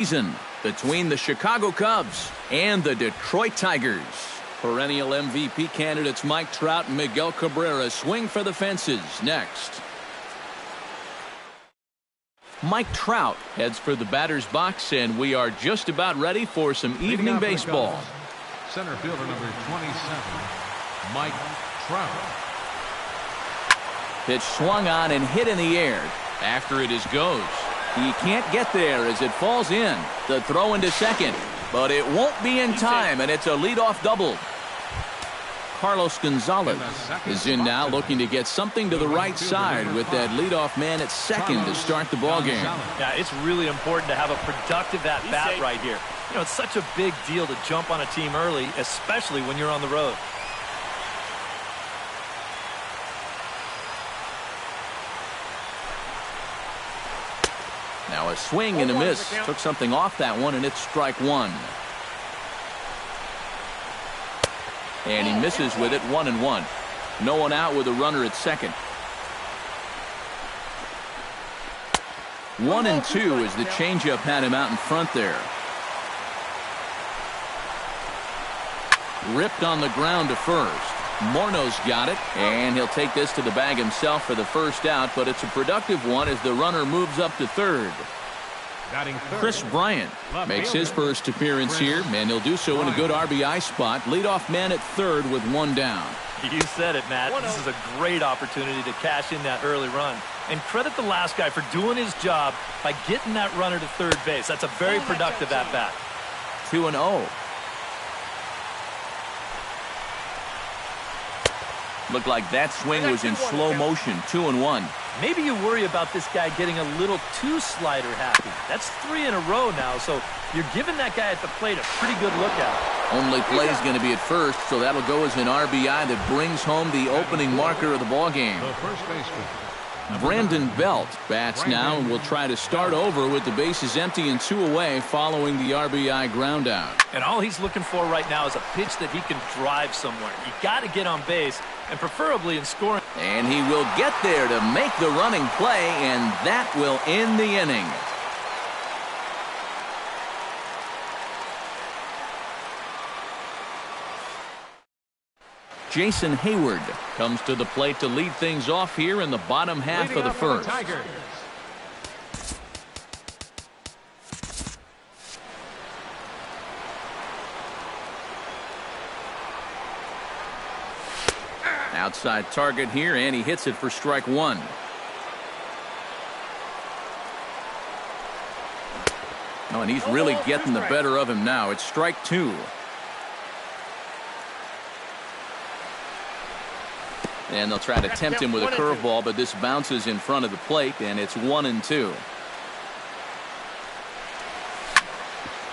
Season between the Chicago Cubs and the Detroit Tigers. Perennial MVP candidates Mike Trout and Miguel Cabrera swing for the fences next. Mike Trout heads for the batter's box, and we are just about ready for some evening baseball. Center fielder number 27, Mike Trout. Pitch swung on and hit in the air. After it is goes. He can't get there as it falls in. The throw into second, but it won't be in time, and it's a leadoff double. Carlos Gonzalez is in now, looking to get something to the right side with that leadoff man at second to start the ball game. Yeah, it's really important to have a productive at-bat right here. You know, it's such a big deal to jump on a team early, especially when you're on the road. Now a swing and a miss. Took something off that one, and it's strike one. And he misses with it, 1-1. No one out with a runner at second. 1-2 as the changeup had him out in front there. Ripped on the ground to first. Morno's got it, and he'll take this to the bag himself for the first out, but it's a productive one as the runner moves up to third. Chris Bryant makes his first appearance here, and he'll do so in a good RBI spot. Leadoff man at third with one down. You said it, Matt. This is a great opportunity to cash in that early run. And credit the last guy for doing his job by getting that runner to third base. That's a very productive at-bat. 2-0. Looked like that swing was in slow motion. 2-1. Maybe you worry about this guy getting a little too slider happy. That's 3 in a row now, so you're giving that guy at the plate a pretty good look at. Only play is going to be at first, so that'll go as an RBI that brings home the opening marker of the ball game. The first baseman, Brandon Belt bats now and will try to start over with the bases empty and 2 away following the RBI ground out. And all he's looking for right now is a pitch that he can drive somewhere. You got to get on base, and preferably in scoring. And he will get there to make the running play, and that will end the inning. Jason Hayward comes to the plate to lead things off here in the bottom half of the first. Outside target here, and he hits it for strike one. Oh, and he's really getting the better of him now. It's strike two. And they'll try to tempt him with a curveball, but this bounces in front of the plate, and it's 1-2.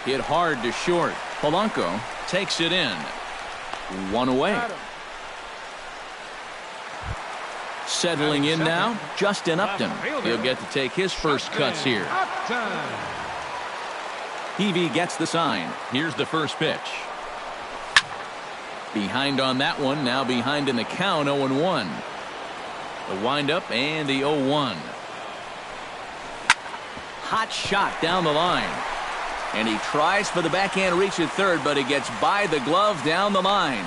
Hit hard to short. Polanco takes it in. 1 away. Settling in now, Justin Upton. He'll get to take his first cuts here. Peavy gets the sign. Here's the first pitch. Behind on that one, now behind in the count, 0-1. The windup and the 0-1. Hot shot down the line. And he tries for the backhand reach at third, but he gets by the glove down the line.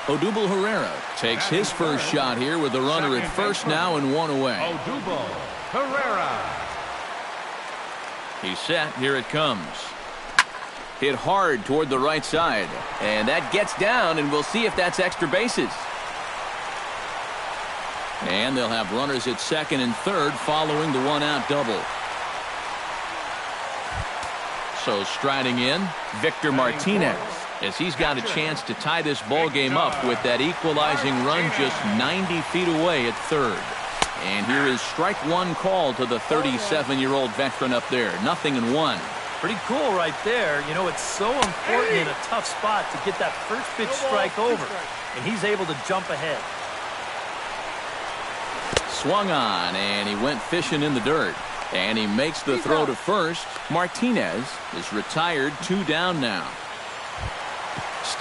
Odubel Herrera takes his first shot here with the runner at first now and 1 away. Odubel Herrera. He's set. Here it comes. Hit hard toward the right side. And that gets down, and we'll see if that's extra bases. And they'll have runners at second and third following the one-out double. So striding in, Victor Martinez, as he's got a chance to tie this ball game up with that equalizing run just 90 feet away at third. And here is strike one call to the 37-year-old veteran up there. 0-1. Pretty cool right there. You know, it's so important in a tough spot to get that first pitch strike over. And he's able to jump ahead. Swung on, and he went fishing in the dirt. And he makes the throw to first. Martinez is retired, 2 down now.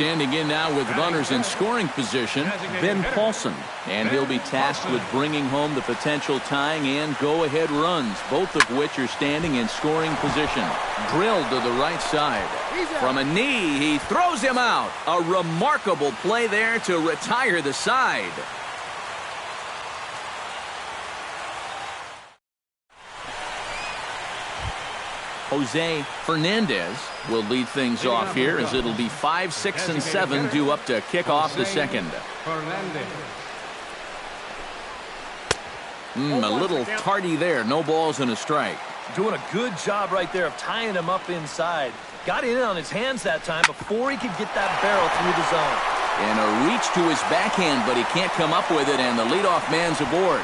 Standing in now with runners in scoring position, Ben Paulson. And he'll be tasked with bringing home the potential tying and go-ahead runs, both of which are standing in scoring position. Drilled to the right side. From a knee, he throws him out. A remarkable play there to retire the side. Jose Fernandez will lead things off here as it'll be 5, 6, and 7 due up to kick off the second. A little tardy there. No balls and a strike. Doing a good job right there of tying him up inside. Got in on his hands that time before he could get that barrel through the zone. And a reach to his backhand, but he can't come up with it, and the leadoff man's aboard.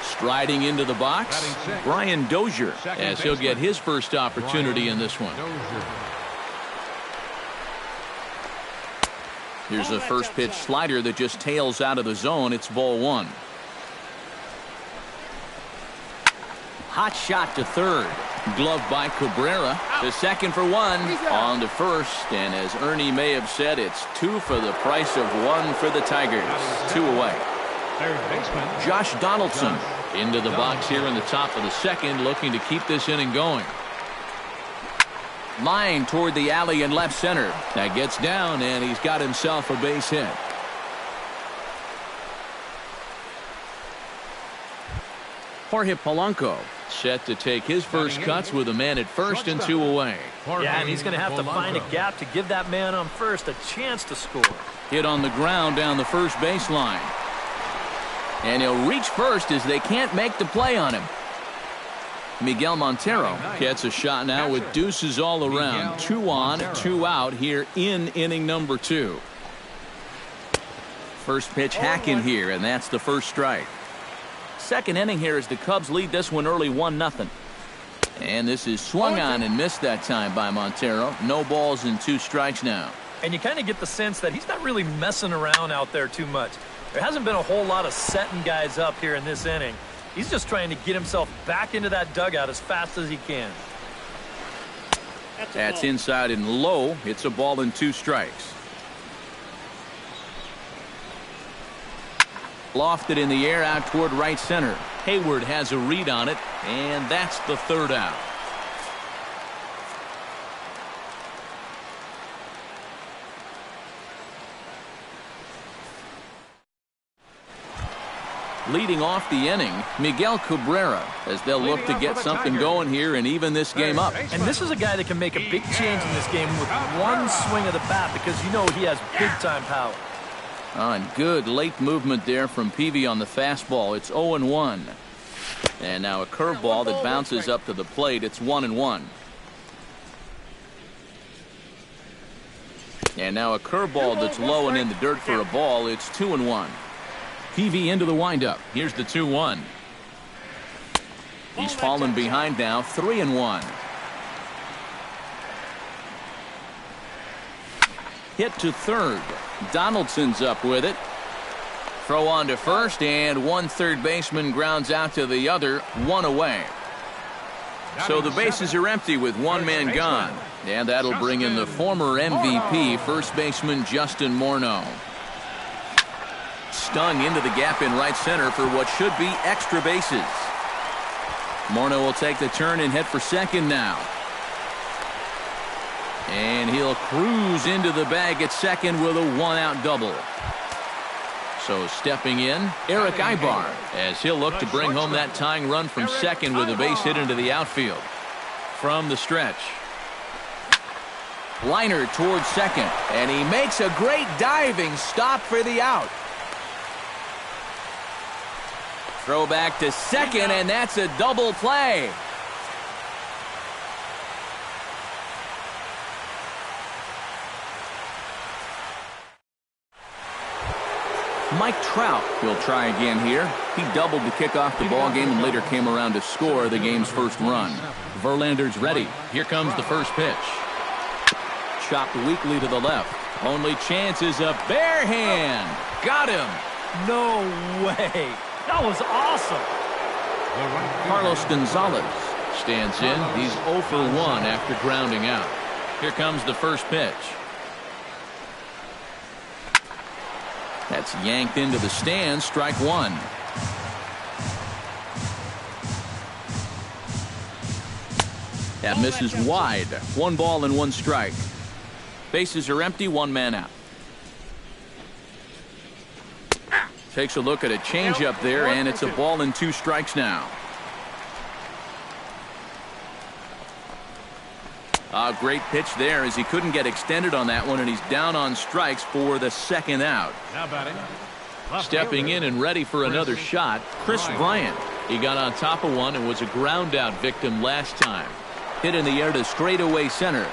Striding into the box, Brian Dozier, as he'll get his first opportunity in this one. Here's a first pitch slider that just tails out of the zone. It's ball one. Hot shot to third. Glove by Cabrera. To second for one. On to first. And as Ernie may have said, it's 2 for the price of 1 for the Tigers. 2 away. Josh Donaldson into the box here in the top of the second, looking to keep this inning going. Line toward the alley in left center. That gets down, and he's got himself a base hit. Jorge Polanco set to take his first cuts with a man at first and 2 away. Yeah, and he's going to have to find a gap to give that man on first a chance to score. Hit on the ground down the first baseline. And he'll reach first as they can't make the play on him. Miguel Montero gets a shot now with deuces all around. 2 on, 2 out here in inning number 2. First pitch hack in here, and that's the first strike. Second inning here as the Cubs lead this one early 1-0. And this is swung on and missed that time by Montero. No balls and 2 strikes now. And you kind of get the sense that he's not really messing around out there too much. There hasn't been a whole lot of setting guys up here in this inning. He's just trying to get himself back into that dugout as fast as he can. That's inside and low. It's a ball and 2 strikes. Lofted in the air out toward right center. Hayward has a read on it, and that's the third out. Leading off the inning, Miguel Cabrera, as they'll look to get something going here and even this game up. And this is a guy that can make a big change in this game with one swing of the bat, because you know he has big-time power. And good late movement there from Peavy on the fastball. It's 0-1. And now a curveball that bounces up to the plate. It's 1-1. And now a curveball that's low and in the dirt for a ball. It's 2-1. Peavy into the windup. Here's the 2-1. He's fallen behind now. 3-1. Hit to third. Donaldson's up with it. Throw on to first, and one third baseman grounds out to the other. 1 away. So the bases are empty with 1 man gone. And that'll bring in the former MVP, first baseman Justin Morneau. Stung into the gap in right center for what should be extra bases. Morneau will take the turn and head for second now. And he'll cruise into the bag at second with a 1-out double. So stepping in, Eric Ibar, as he'll look to bring home that tying run from second with a base hit into the outfield. From the stretch. Liner towards second, and he makes a great diving stop for the out. Throw back to second, and that's a double play. Mike Trout will try again here. He doubled to kick off the ball game and later came around to score the game's first run. Verlander's ready. Here comes the first pitch. Chopped weakly to the left. Only chance is a bare hand. Got him. No way. That was awesome. Carlos Gonzalez stands in. He's 0 for 1 after grounding out. Here comes the first pitch. That's yanked into the stands. Strike one. That misses wide. 1 ball and 1 strike. Bases are empty. 1 man out. Takes a look at a changeup there, and it's a ball and 2 strikes now. A great pitch there as he couldn't get extended on that one, and he's down on strikes for the 2nd out. Now batting. Stepping in and ready for another shot, Chris Bryant. He got on top of one and was a ground out victim last time. Hit in the air to straightaway center.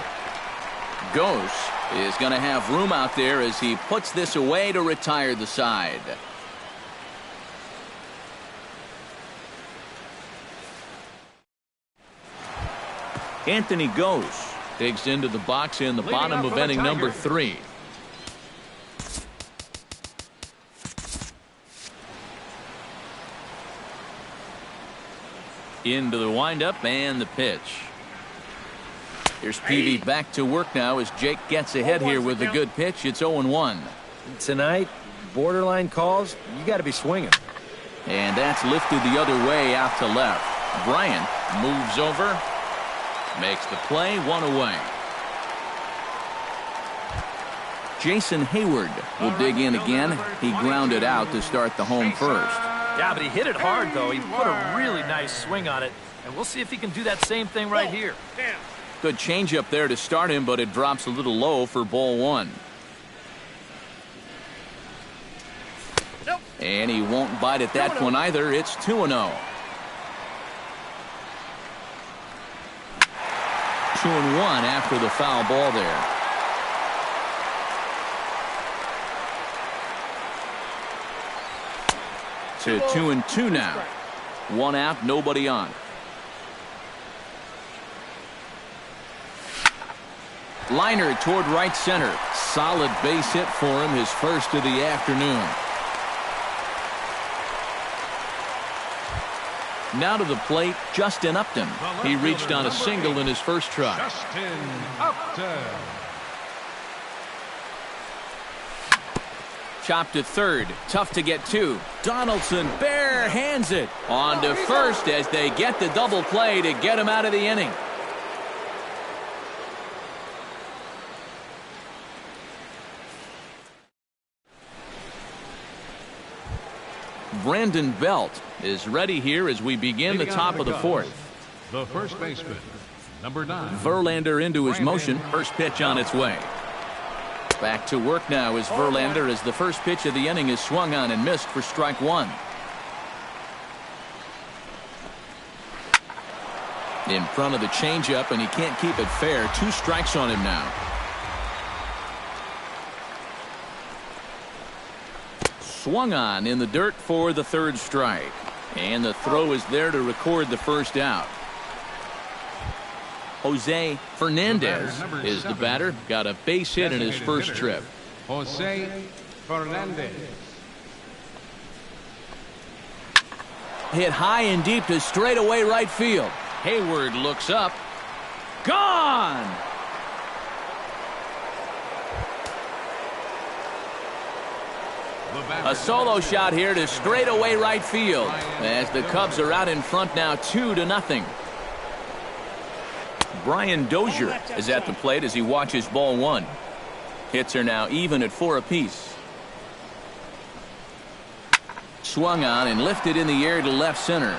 Gose is going to have room out there as he puts this away to retire the side. Anthony Gose digs into the box in the bottom of inning number 3. Into the windup and the pitch. Here's Peavy back to work now as Jake gets ahead here with a good pitch. It's 0-1. Tonight, borderline calls, you got to be swinging. And that's lifted the other way out to left. Bryant moves over. Makes the play, 1 away. Jason Hayward will dig in again. He grounded out to start the home first. Yeah, but he hit it hard, though. He put a really nice swing on it, and we'll see if he can do that same thing right here. Good changeup there to start him, but it drops a little low for ball 1. And he won't bite at that one either. It's 2-0. 2-1 after the foul ball there. To 2-2 now. 1 out, nobody on. Liner toward right center. Solid base hit for him, his first of the afternoon. Now to the plate, Justin Upton. He reached on a single in his first try. Justin Upton. Chopped to third. Tough to get to. Donaldson bare hands it. On to first as they get the double play to get him out of the inning. Brandon Belt is ready here as we begin the top of the 4th. The first baseman, number 9. Verlander into his motion. First pitch on its way. Back to work now is Verlander as the first pitch of the inning is swung on and missed for strike 1. In front of the changeup, and he can't keep it fair. 2 strikes on him now. Swung on in the dirt for the 3rd strike. And the throw is there to record the first out. Jose Fernandez is the batter. Got a base hit in his first trip. Jose Fernandez. Hit high and deep to straightaway right field. Hayward looks up. Gone! A solo shot here to straightaway right field as the Cubs are out in front now 2-0. Brian Dozier is at the plate as he watches ball 1. Hits are now even at 4 apiece. Swung on and lifted in the air to left center.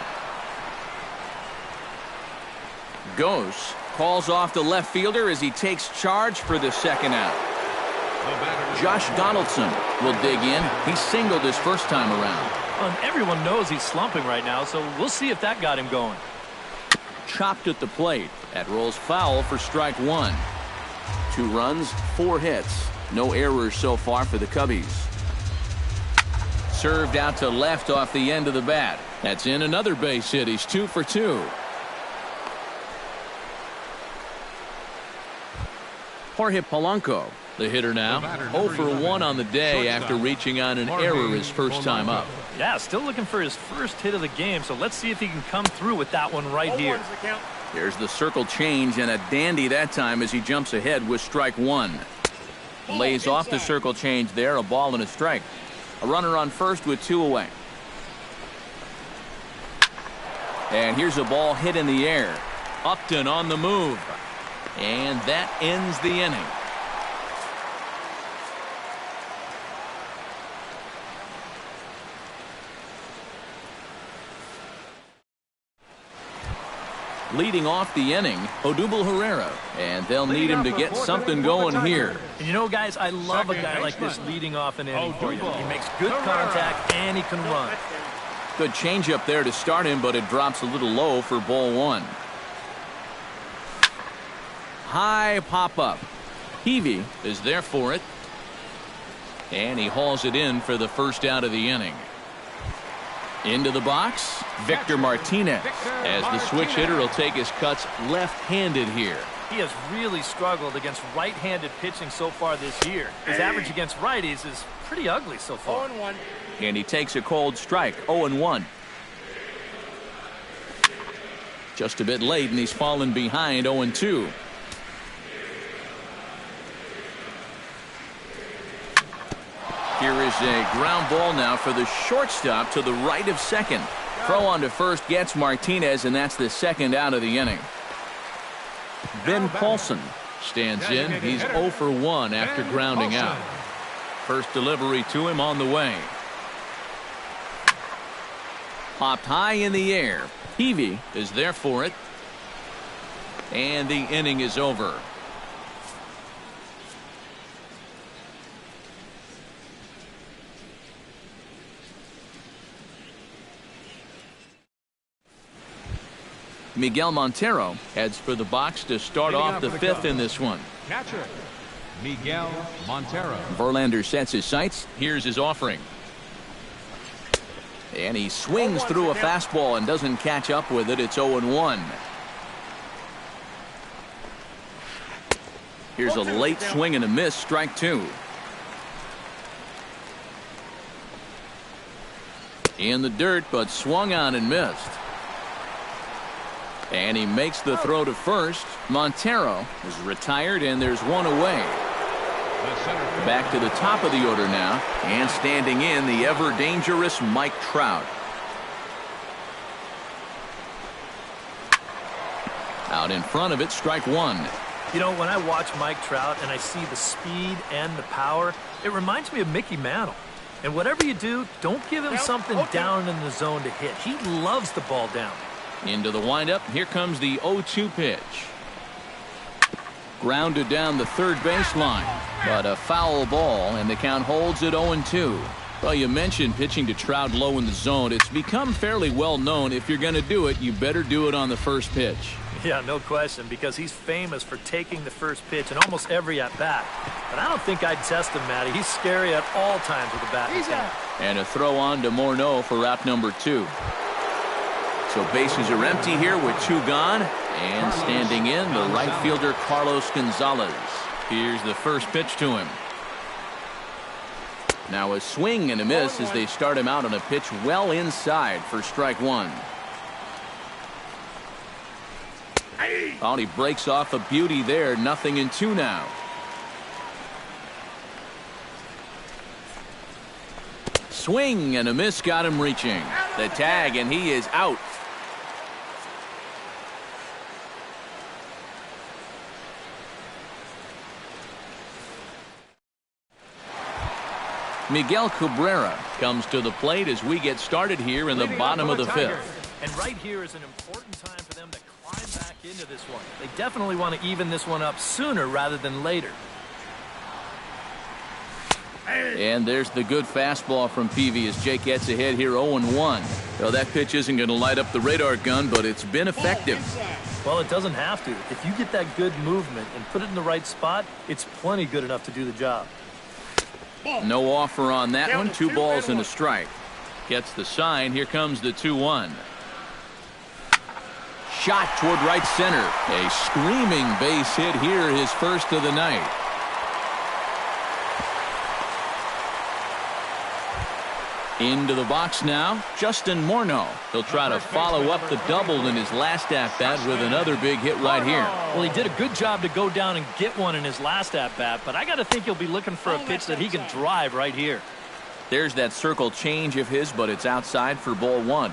Gose calls off the left fielder as he takes charge for the 2nd out. Josh Donaldson will dig in. He singled his first time around. Well, everyone knows he's slumping right now, so we'll see if that got him going. Chopped at the plate. That rolls foul for strike 1. 2 runs, 4 hits. No errors so far for the Cubbies. Served out to left off the end of the bat. That's in another base hit. He's 2 for 2. Jorge Polanco The hitter now, 0 for 1 on the day after reaching on an error his first time up. Yeah, still looking for his first hit of the game, so let's see if he can come through with that one right here. Here's the circle change, and a dandy that time as he jumps ahead with strike one. Lays off the circle change there, a ball and a strike. A runner on first with 2 away. And here's a ball hit in the air. Upton on the move. And that ends the inning. Leading off the inning, Odubel Herrera, and they'll need him to get something going here. And you know, guys, I love a guy like this leading off an inning for you. He makes good contact and he can run. Good changeup there to start him, but it drops a little low for ball one. High pop-up. Heavey is there for it. And he hauls it in for the first out of the inning. Into the box, Victor Martinez, as the switch hitter will take his cuts left-handed here. He has really struggled against right-handed pitching so far this year. His average against righties is pretty ugly so far. 0-1. And he takes a cold strike, 0-1. Just a bit late, and he's fallen behind 0-2. Here is a ground ball now for the shortstop to the right of second. Throw on to first gets Martinez, and that's the second out of the inning. Ben Paulson stands in. He's 0 for 1 after grounding out. First delivery to him on the way. Popped high in the air. Heavey is there for it. And the inning is over. Miguel Montero heads for the box to start off the fifth in this one. Catcher, Miguel Montero. Verlander sets his sights. Here's his offering. And he swings through a fastball and doesn't catch up with it. It's 0-1. Here's a late swing and a miss. Strike two. In the dirt, but swung on and missed. And he makes the throw to first. Montero is retired, and there's one away. Back to the top of the order now, and standing in, the ever-dangerous Mike Trout. Out in front of it, strike one. You know, when I watch Mike Trout and I see the speed and the power, it reminds me of Mickey Mantle. And whatever you do, don't give him something down in the zone to hit. He loves the ball down. Into the windup. Here comes the 0-2 pitch. Grounded down the third baseline, but a foul ball, and the count holds at 0-2. Well, you mentioned pitching to Trout low in the zone. It's become fairly well known if you're going to do it, you better do it on the first pitch. Yeah, no question, because he's famous for taking the first pitch in almost every at-bat. But I don't think I'd test him, Matty. He's scary at all times with the bat in his hand. And a throw on to Morneau for out number 2. So bases are empty here with 2 gone. And standing in, the right fielder Carlos Gonzalez. Here's the first pitch to him. Now a swing and a miss as they start him out on a pitch well inside for strike one. Oh, he breaks off a beauty there. 0-2 now. Swing and a miss got him reaching. The tag, and he is out. Miguel Cabrera comes to the plate as we get started here in the bottom of the fifth. And right here is an important time for them to climb back into this one. They definitely want to even this one up sooner rather than later. And there's the good fastball from Peavy as Jake gets ahead here 0-1. Well, that pitch isn't going to light up the radar gun, but it's been effective. Well, it doesn't have to. If you get that good movement and put it in the right spot, it's plenty good enough to do the job. No offer on that one. 2 balls and a strike. Gets the sign. Here comes the 2-1. Shot toward right center. A screaming base hit here, his first of the night. Into the box now, Justin Morneau. He'll try to follow up the double in his last at-bat with another big hit right here. Well, he did a good job to go down and get one in his last at-bat, but I got to think he'll be looking for a pitch that he can drive right here. There's that circle change of his, but it's outside for ball one.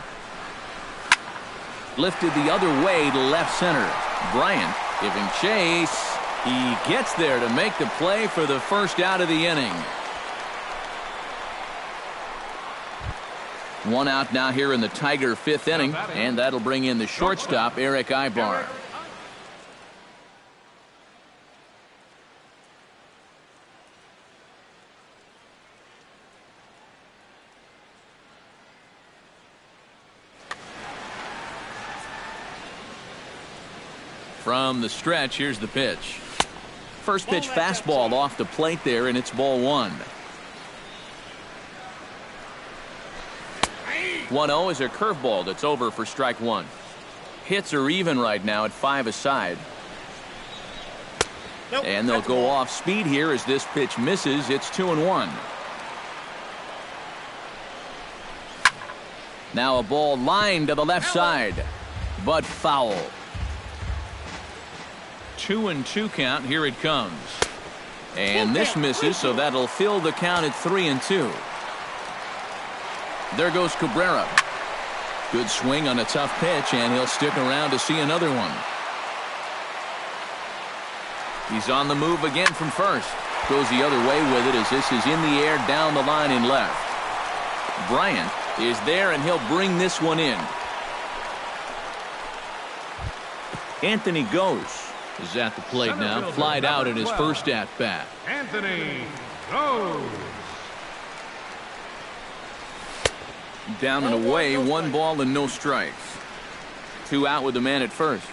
Lifted the other way to left center. Bryant giving chase. He gets there to make the play for the first out of the inning. One out now here in the Tiger fifth inning, and that'll bring in the shortstop, Eric Ibar. From the stretch, here's the pitch. First pitch fastball off the plate there, and it's ball one. 1-0 is a curveball that's over for strike one. Hits are even right now at 5 aside. And they'll go off speed here as this pitch misses. It's 2-1. Now a ball lined to the left side, but foul. 2-2 count. Here it comes. And this misses, so that'll fill the count at 3-2. There goes Cabrera. Good swing on a tough pitch, and he'll stick around to see another one. He's on the move again from first. Goes the other way with it as this is in the air down the line in left. Bryant is there, and he'll bring this one in. Anthony Gose is at the plate now. Flied out in his first at-bat. Anthony Gose. Down and away, 1 ball and no strikes. 2 out with the man at first.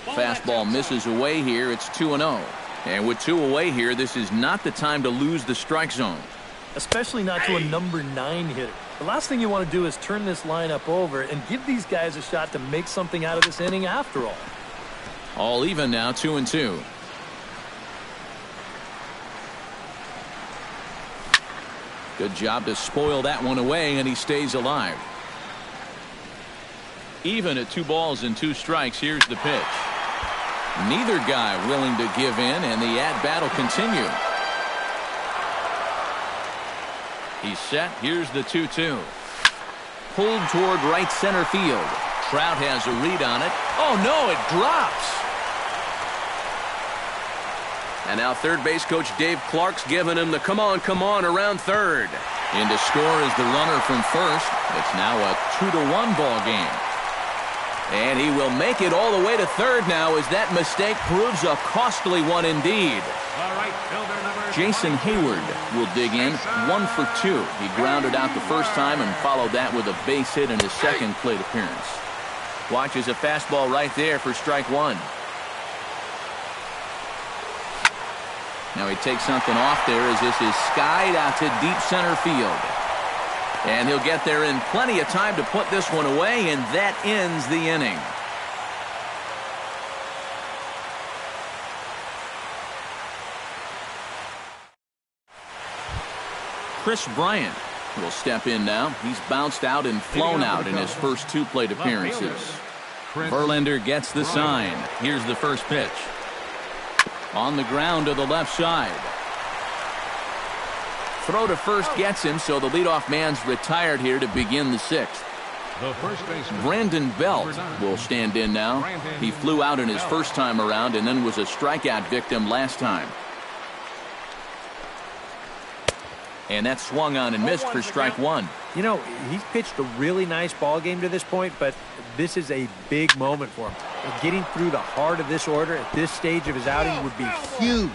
Fastball misses away here. It's 2-0. And with 2 away here, this is not the time to lose the strike zone. Especially not to a number 9 hitter. The last thing you want to do is turn this lineup over and give these guys a shot to make something out of this inning after all. All even now, 2-2. Good job to spoil that one away, and he stays alive. Even at 2 balls and 2 strikes, here's the pitch. Neither guy willing to give in, and the at-bat will continue. He's set. Here's the 2-2. Pulled toward right center field. Trout has a read on it. Oh, no, it drops. And now third base coach Dave Clark's giving him the come on around third. In to score is the runner from first. It's now a 2-1 ball game. And he will make it all the way to third now as that mistake proves a costly one indeed. All right, fielder number Jason Hayward will dig in. 1 for 2. He grounded out the first time and followed that with a base hit in his second plate appearance. Watches a fastball right there for strike one. Now he takes something off there as this is skied out to deep center field. And he'll get there in plenty of time to put this one away, and that ends the inning. Chris Bryant will step in now. He's bounced out and flown out in his first 2 plate appearances. Verlander gets the sign. Here's the first pitch. On the ground to the left side. Throw to first gets him, so the leadoff man's retired here to begin the 6th. The first baseman, Brandon Belt will stand in now. He flew out in his first time around and then was a strikeout victim last time. And that swung on and missed for strike one. You know, he's pitched a really nice ball game to this point, but this is a big moment for him. And getting through the heart of this order at this stage of his outing would be huge.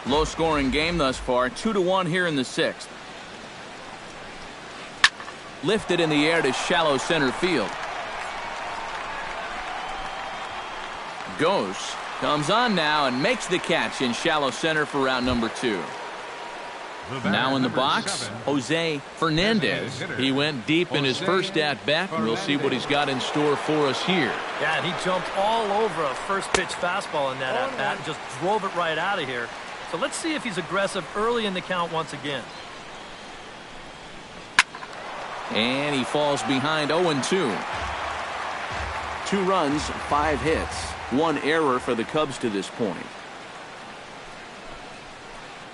Low-scoring game thus far. 2-1 here in the 6th. Lifted in the air to shallow center field. Gose comes on now and makes the catch in shallow center for route number 2. Now in the box, Jose Fernandez. He went deep in his first at-bat, and we'll see what he's got in store for us here. Yeah, and he jumped all over a first-pitch fastball in that at-bat and just drove it right out of here. So let's see if he's aggressive early in the count once again. And he falls behind 0-2. 2 runs, 5 hits. 1 error for the Cubs to this point.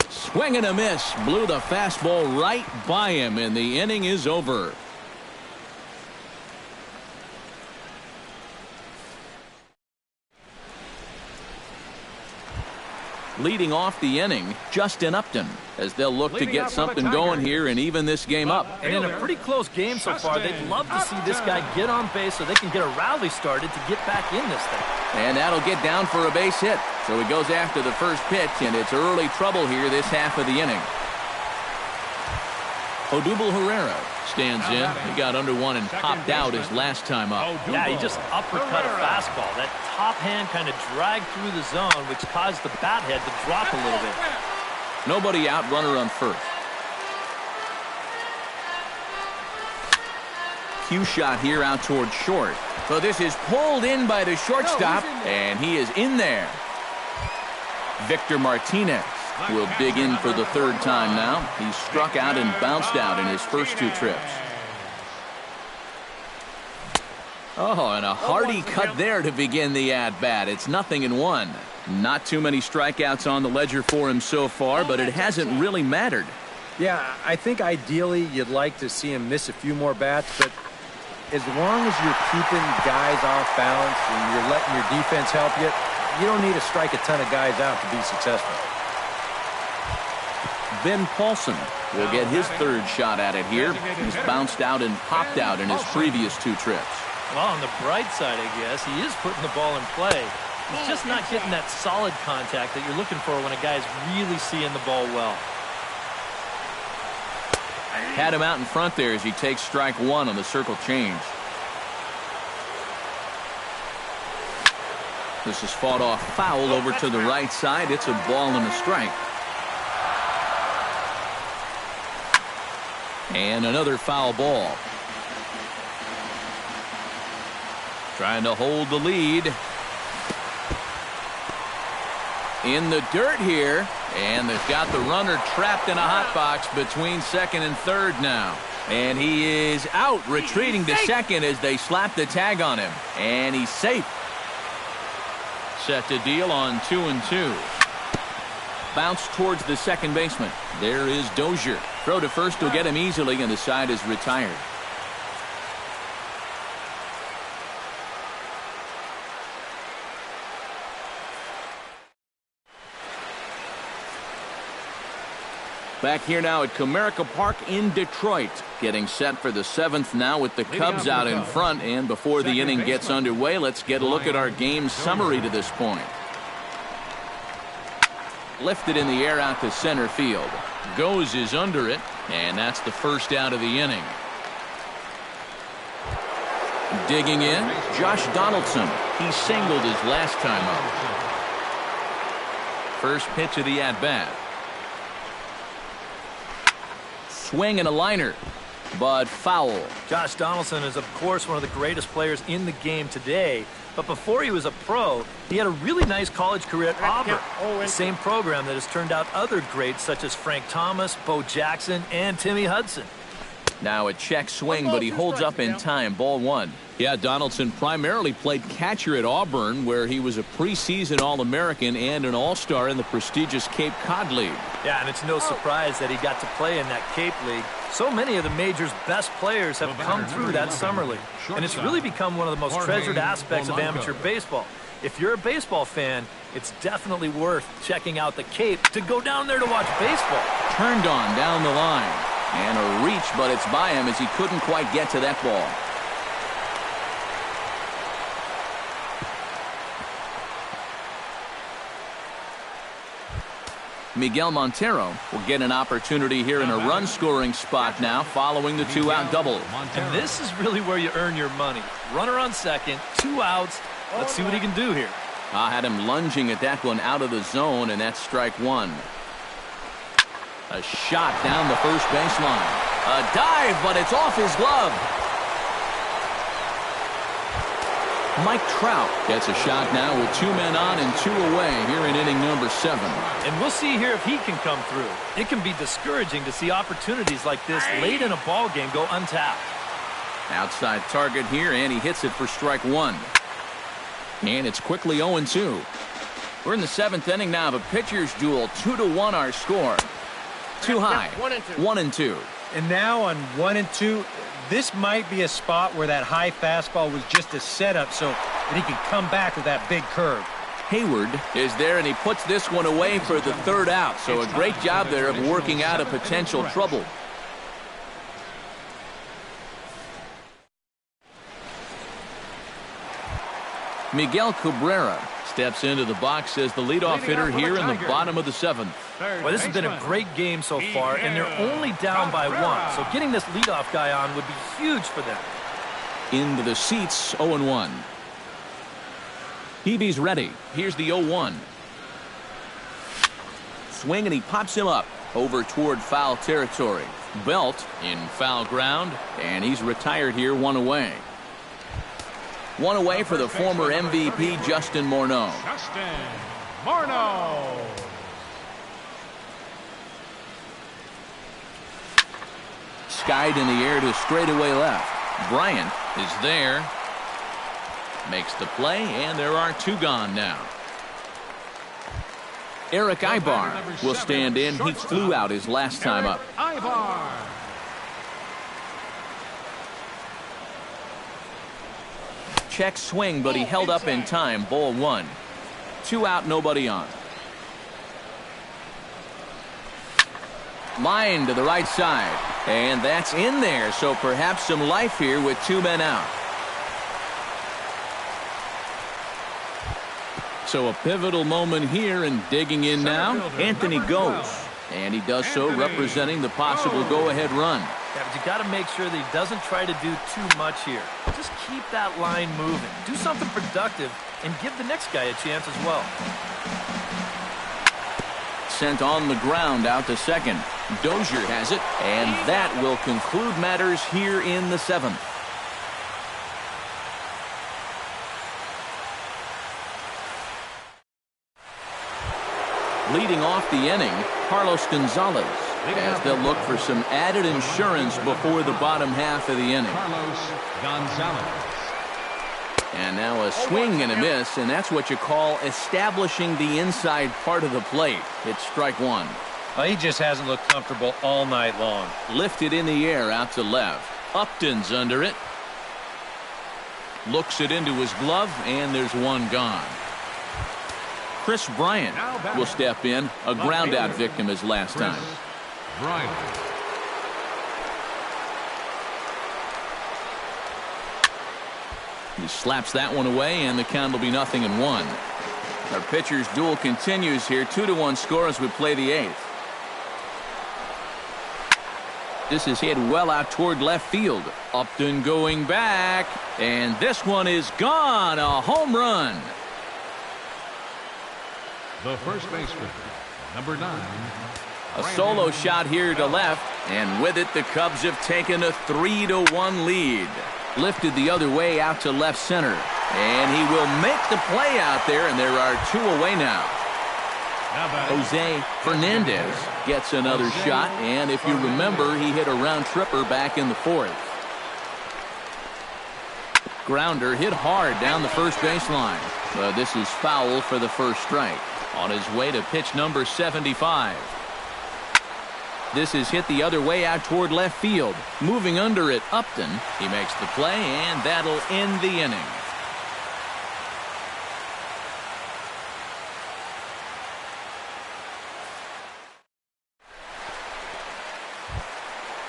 Swing and a miss. Blew the fastball right by him, and the inning is over. Leading off the inning, Justin Upton, as they'll look to get something going here and even this game up. And in a pretty close game so far, they'd love to see this guy get on base so they can get a rally started to get back in this thing. And that'll get down for a base hit. So he goes after the first pitch, and it's early trouble here this half of the inning. Odubel Herrera stands in. He got under one and popped out his last time up. Yeah, he just uppercut a fastball. That top hand kind of dragged through the zone, which caused the bat head to drop a little bit. Nobody out, runner on first. Cue shot here out towards short. So this is pulled in by the shortstop, and he is in there. Victor Martinez will dig in for the 3rd time now. He struck out and bounced out in his first 2 trips. Oh, and a hearty cut there to begin the at-bat. It's 0-1. Not too many strikeouts on the ledger for him so far, but it hasn't really mattered. Yeah, I think ideally you'd like to see him miss a few more bats, but as long as you're keeping guys off balance and you're letting your defense help you, you don't need to strike a ton of guys out to be successful. Ben Paulson will get his 3rd shot at it here. He's bounced out and popped out in his previous 2 trips. Well, on the bright side, I guess, he is putting the ball in play. He's just not getting that solid contact that you're looking for when a guy's really seeing the ball well. Had him out in front there as he takes strike 1 on the circle change. This is fought off foul over to the right side. It's a ball and a strike. And another foul ball. Trying to hold the lead. In the dirt here. And they've got the runner trapped in a hot box between 2nd and 3rd now. And he is out, retreating to 2nd as they slap the tag on him. And he's safe. Set to deal on 2-2. Bounce towards the 2nd baseman. There is Dozier. Throw to first will get him easily, and the side is retired. Back here now at Comerica Park in Detroit. Getting set for the 7th now with the Cubs out in front. And before the inning gets underway, let's get a look at our game summary to this point. Lifted in the air out to center field. Goes is under it, and that's the first out of the inning. Digging in, Josh Donaldson. He singled his last time up. First pitch of the at-bat. Swing and a liner, but foul. Josh Donaldson is, of course, one of the greatest players in the game today. But before he was a pro, he had a really nice college career at Auburn, the same program that has turned out other greats such as Frank Thomas, Bo Jackson, and Timmy Hudson. Now a check swing, but he holds up in time. Ball 1. Yeah, Donaldson primarily played catcher at Auburn, where he was a preseason All-American and an All-Star in the prestigious Cape Cod League. Yeah, and it's no surprise that he got to play in that Cape League. So many of the major's best players have come through that summer league. And it's really become one of the most treasured aspects of amateur baseball. If you're a baseball fan, it's definitely worth checking out the Cape to go down there to watch baseball. Turned on down the line. And a reach, but it's by him as he couldn't quite get to that ball. Miguel Montero will get an opportunity here in a run-scoring spot now following the 2-out double. And this is really where you earn your money. Runner on second, 2 outs. Let's see what he can do here. I had him lunging at that one out of the zone, and that's strike 1. A shot down the first baseline. A dive, but it's off his glove. Mike Trout gets a shot now with 2 men on and 2 away here in inning number 7. And we'll see here if he can come through. It can be discouraging to see opportunities like this late in a ball game go untapped. Outside target here, and he hits it for strike 1. And it's quickly 0-2. We're in the 7th inning now of a pitcher's duel. 2-1 our score. Too high. 1-2. And now on 1-2, this might be a spot where that high fastball was just a setup so that he can come back with that big curve. Hayward is there, and he puts this one away for the 3rd out. So a great job there of working out a potential trouble. Miguel Cabrera steps into the box as the leadoff hitter here in the bottom of the 7th. Well, this has been a great game so far, and they're only down by 1. So getting this leadoff guy on would be huge for them. Into the seats, 0-1. Heavy's ready. Here's the 0-1. Swing, and he pops him up over toward foul territory. Belt in foul ground, and he's retired here, 1 away. 1 away for the former MVP, Justin Morneau. Justin Morneau. Skied in the air to straightaway left. Bryant is there. Makes the play, and there are 2 gone now. Eric Ibar will stand in. He flew out his last time up. Ibar. Check swing, but he held up in time. Ball 1. 2 out, nobody on. Line to the right side. And that's in there, so perhaps some life here with 2 men out. So a pivotal moment here, and digging in now, Anthony goes. And he does so representing the possible go-ahead run. Yeah, but you got to make sure that he doesn't try to do too much here. Just keep that line moving. Do something productive and give the next guy a chance as well. Sent on the ground out to second. Dozier has it, and that will conclude matters here in the 7th. Leading off the inning, Carlos Gonzalez, as they'll look for some added insurance before the bottom half of the inning. Carlos Gonzalez. And now a swing and a miss, and that's what you call establishing the inside part of the plate. It's strike 1. Well, he just hasn't looked comfortable all night long. Lifted in the air out to left. Upton's under it. Looks it into his glove, and there's 1 gone. Chris Bryant will step in, a ground-out victim his last time. Bryant. He slaps that one away, and the count will be 0-1. Our pitcher's duel continues here. 2-1 score as we play the 8th. This is hit well out toward left field. Upton going back, and this one is gone. A home run. The first baseman, number 9. A solo shot here to left, and with it the Cubs have taken a 3-1 lead. Lifted the other way out to left center, and he will make the play out there, and there are 2 away now. Jose Fernandez gets another shot, and if you remember, he hit a round tripper back in the 4th. Grounder hit hard down the first baseline, but this is foul for the first strike. On his way to pitch number 75. This is hit the other way out toward left field. Moving under it, Upton. He makes the play, and that'll end the inning.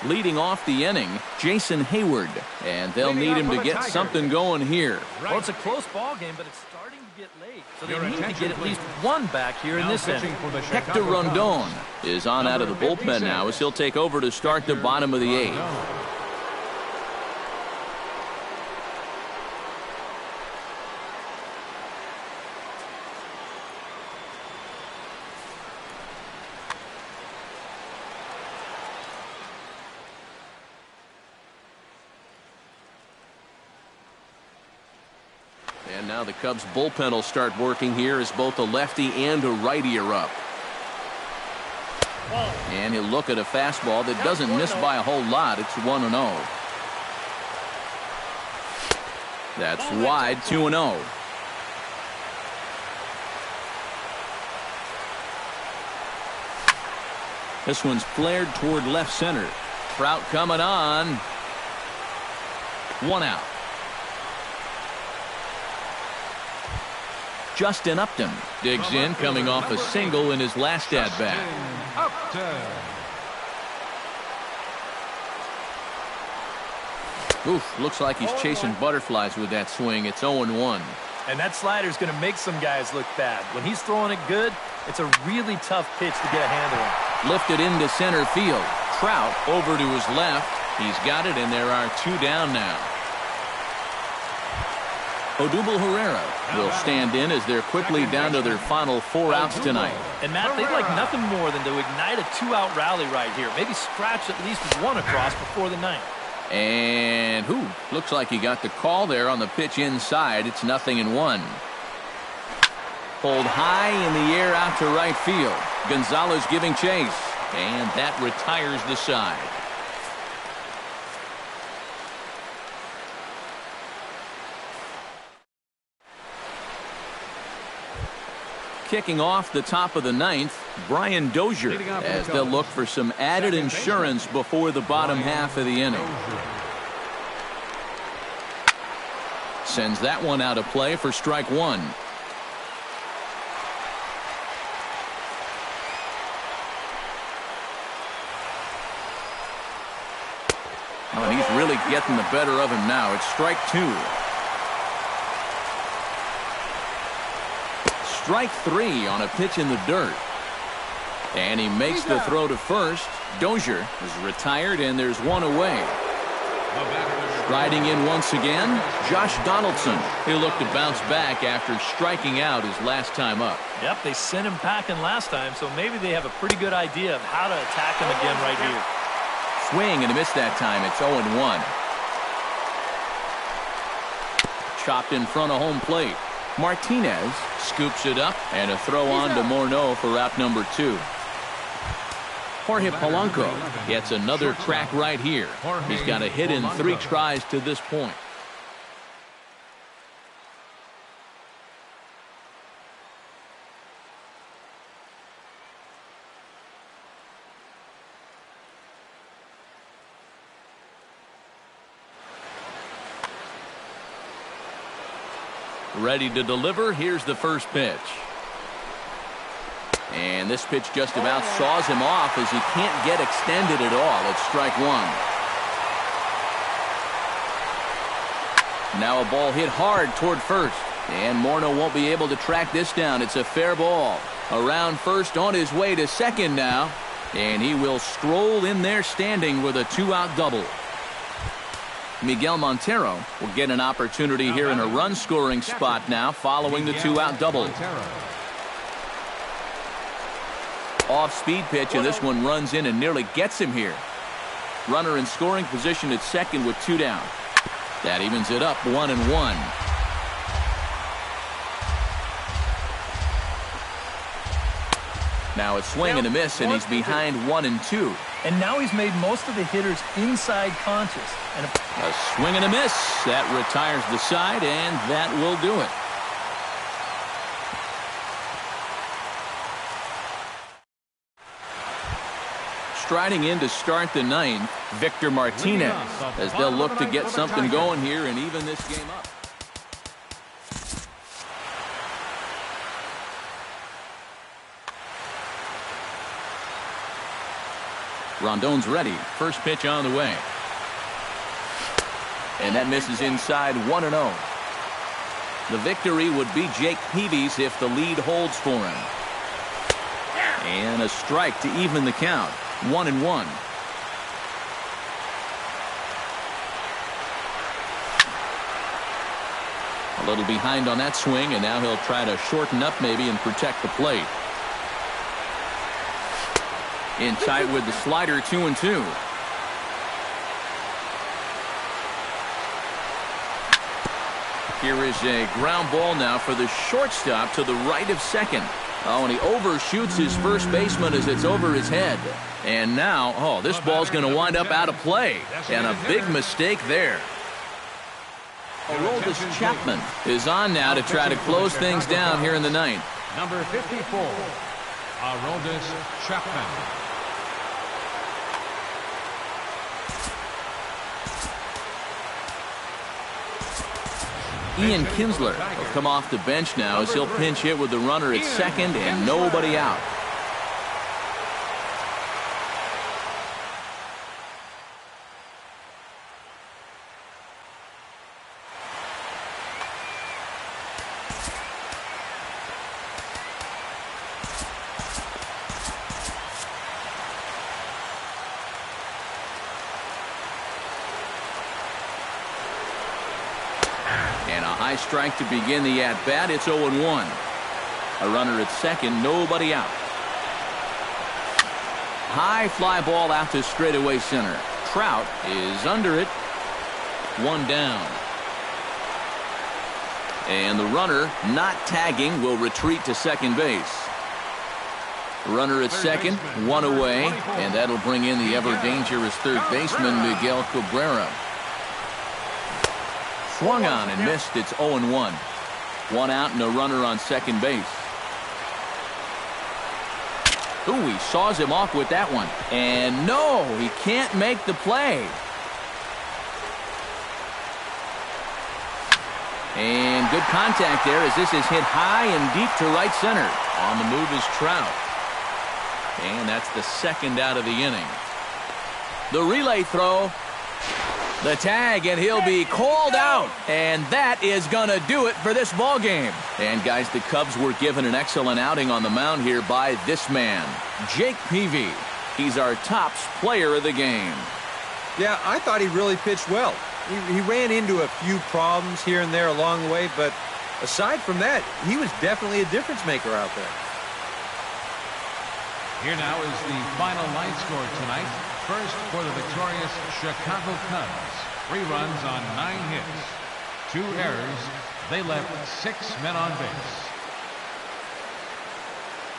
Leading off the inning, Jason Hayward. And they'll need him to get something going here. Well, it's a close ball game, but it's starting to get late. So they need to get at least 1 back here in this inning. Hector Rondon is on out of the bullpen now as he'll take over to start the bottom of the 8th. And now the Cubs bullpen will start working here as both a lefty and a righty are up. And he'll look at a fastball that doesn't miss by a whole lot. It's 1-0. That's wide, 2-0. This one's flared toward left center. Trout coming on. 1 out. Justin Upton digs in, coming off a single in his last at-bat. Oof, looks like he's chasing butterflies with that swing. It's 0-1. And that slider's going to make some guys look bad. When he's throwing it good, it's a really tough pitch to get a handle on. Lifted into center field. Trout over to his left. He's got it, and there are 2 down now. Odubel Herrera will stand in as they're quickly down to their final 4 outs tonight. And Matt, they'd like nothing more than to ignite a 2-out rally right here. Maybe scratch at least 1 across before the 9th. And looks like he got the call there on the pitch inside. It's 0-1. Pulled high in the air out to right field. Gonzalez giving chase, and that retires the side. Kicking off the top of the 9th, Brian Dozier, as they'll look for some added insurance before the bottom half of the inning. Sends that one out of play for strike 1. Oh, and he's really getting the better of him now. It's strike 2. Strike 3 on a pitch in the dirt. And he makes the throw to first. Dozier is retired, and there's 1 away. Riding in once again, Josh Donaldson. He'll look to bounce back after striking out his last time up. Yep, they sent him packing last time, so maybe they have a pretty good idea of how to attack him again right here. Swing and a miss that time. It's 0-1. Chopped in front of home plate. Martinez scoops it up, and a throw on to Morneau for out number 2. Jorge Polanco gets another crack right here. He's got a hit in 3 tries to this point. Ready to deliver. Here's the first pitch. And this pitch just about saws him off as he can't get extended at all. It's strike 1. Now a ball hit hard toward first. And Morneau won't be able to track this down. It's a fair ball. Around first, on his way to second now. And he will stroll in there standing with a 2-out double. Miguel Montero will get an opportunity here in a run-scoring spot now following the 2-out double. Off-speed pitch, and this one runs in and nearly gets him here. Runner in scoring position at second with 2 down. That evens it up, 1-1. Now a swing and a miss, and he's behind 1-2. And now he's made most of the hitters inside conscious. And a swing and a miss. That retires the side, and that will do it. Striding in to start the 9th, Victor Martinez, as they'll look to get something going here and even this game up. Rondon's ready. First pitch on the way. And that misses inside, 1-0. The victory would be Jake Peavy's if the lead holds for him. And a strike to even the count, 1-1. A little behind on that swing, and now he'll try to shorten up maybe and protect the plate. Inside with the slider, 2-2. Here is a ground ball now for the shortstop to the right of second. Oh, and he overshoots his first baseman as it's over his head. And now, oh, this ball's going to wind up out of play. And a big mistake there. Aroldis Chapman is on now to try to close things down here in the ninth. Number 54, Aroldis Chapman. Ian Kinsler will come off the bench now as he'll pinch hit with the runner at second and nobody out. And a high strike to begin the at-bat. It's 0-1. A runner at second, nobody out. High fly ball out to straightaway center. Trout is under it. One down. And the runner, not tagging, will retreat to second base. Runner at second, one away, and that'll bring in the ever-dangerous third baseman, Miguel Cabrera. Swung on and missed. It's 0-1. One out and a runner on second base. Ooh, he saws him off with that one. And no, he can't make the play. And good contact there as this is hit high and deep to right center. On the move is Trout. And that's the second out of the inning. The relay throw. The tag, and he'll be called out. And that is going to do it for this ball game. And, guys, the Cubs were given an excellent outing on the mound here by this man, Jake Peavy. He's our tops player of the game. Yeah, I thought he really pitched well. He ran into a few problems here and there along the way, but aside from that, he was definitely a difference maker out there. Here now is the final line score tonight. First for the victorious Chicago Cubs. 3 runs on 9 hits. 2 errors. They left 6 men on base.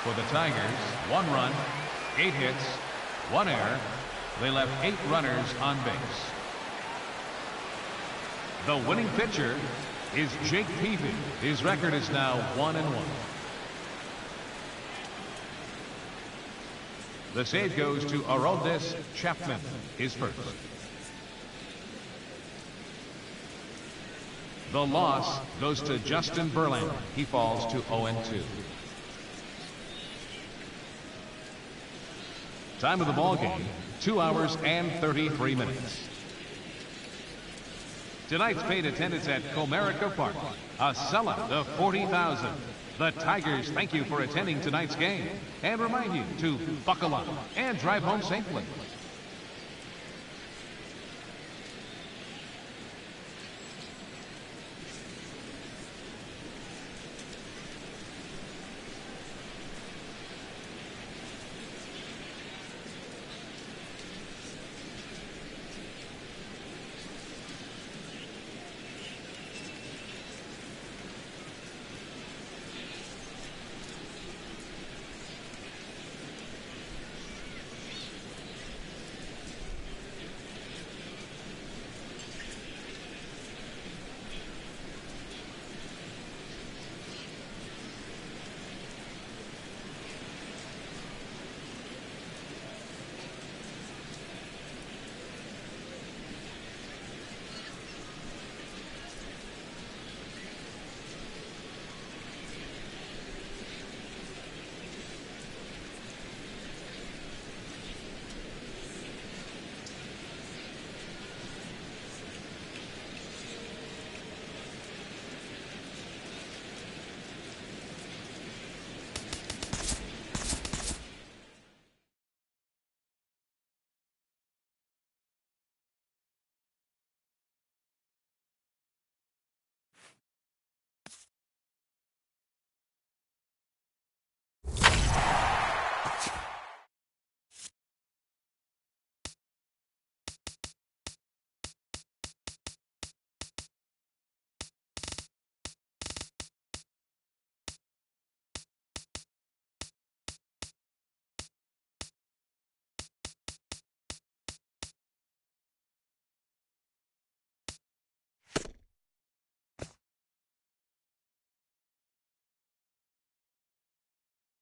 For the Tigers, 1 run, 8 hits, 1 error. They left 8 runners on base. The winning pitcher is Jake Peavy. His record is now 1-1. The save goes to Aroldis Chapman, his first. The loss goes to Justin Verlander. He falls to 0-2. Time of the ball game, 2 hours and 33 minutes. Tonight's paid attendance at Comerica Park, a sellout of 40,000. The Tigers thank you for attending tonight's game and remind you to buckle up and drive home safely.